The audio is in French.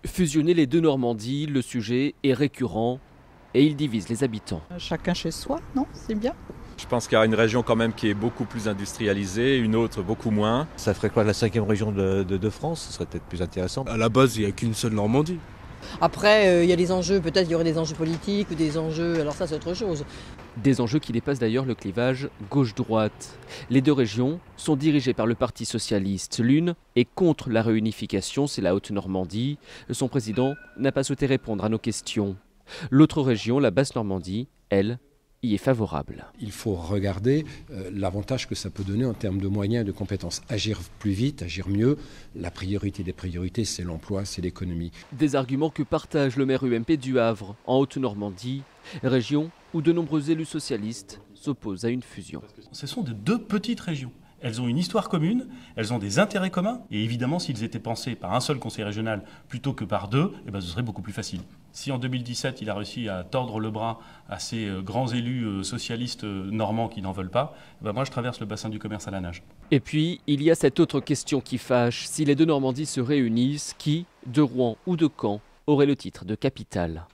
Fusionner les deux Normandies, le sujet est récurrent et il divise les habitants. Chacun chez soi, non? C'est bien. Je pense qu'il y a une région quand même qui est beaucoup plus industrialisée, une autre beaucoup moins. Ça ferait quoi la 5e région de France? Ce serait peut-être plus intéressant. À la base, il n'y a qu'une seule Normandie. Après, il y a des enjeux, peut-être il y aurait des enjeux politiques ou des enjeux, alors ça c'est autre chose. Des enjeux qui dépassent d'ailleurs le clivage gauche-droite. Les deux régions sont dirigées par le Parti socialiste. L'une est contre la réunification, c'est la Haute-Normandie. Son président n'a pas souhaité répondre à nos questions. L'autre région, la Basse-Normandie, elle, y est favorable. Il faut regarder l'avantage que ça peut donner en termes de moyens et de compétences. Agir plus vite, agir mieux. La priorité des priorités, c'est l'emploi, c'est l'économie. Des arguments que partage le maire UMP du Havre, en Haute-Normandie, région où de nombreux élus socialistes s'opposent à une fusion. Ce sont de deux petites régions. Elles ont une histoire commune, elles ont des intérêts communs, et évidemment, s'ils étaient pensés par un seul conseil régional plutôt que par deux, ce serait beaucoup plus facile. Si en 2017, il a réussi à tordre le bras à ces grands élus socialistes normands qui n'en veulent pas, moi je traverse le bassin du commerce à la nage. Et puis, il y a cette autre question qui fâche. Si les deux Normandies se réunissent, qui, de Rouen ou de Caen, aurait le titre de capitale ?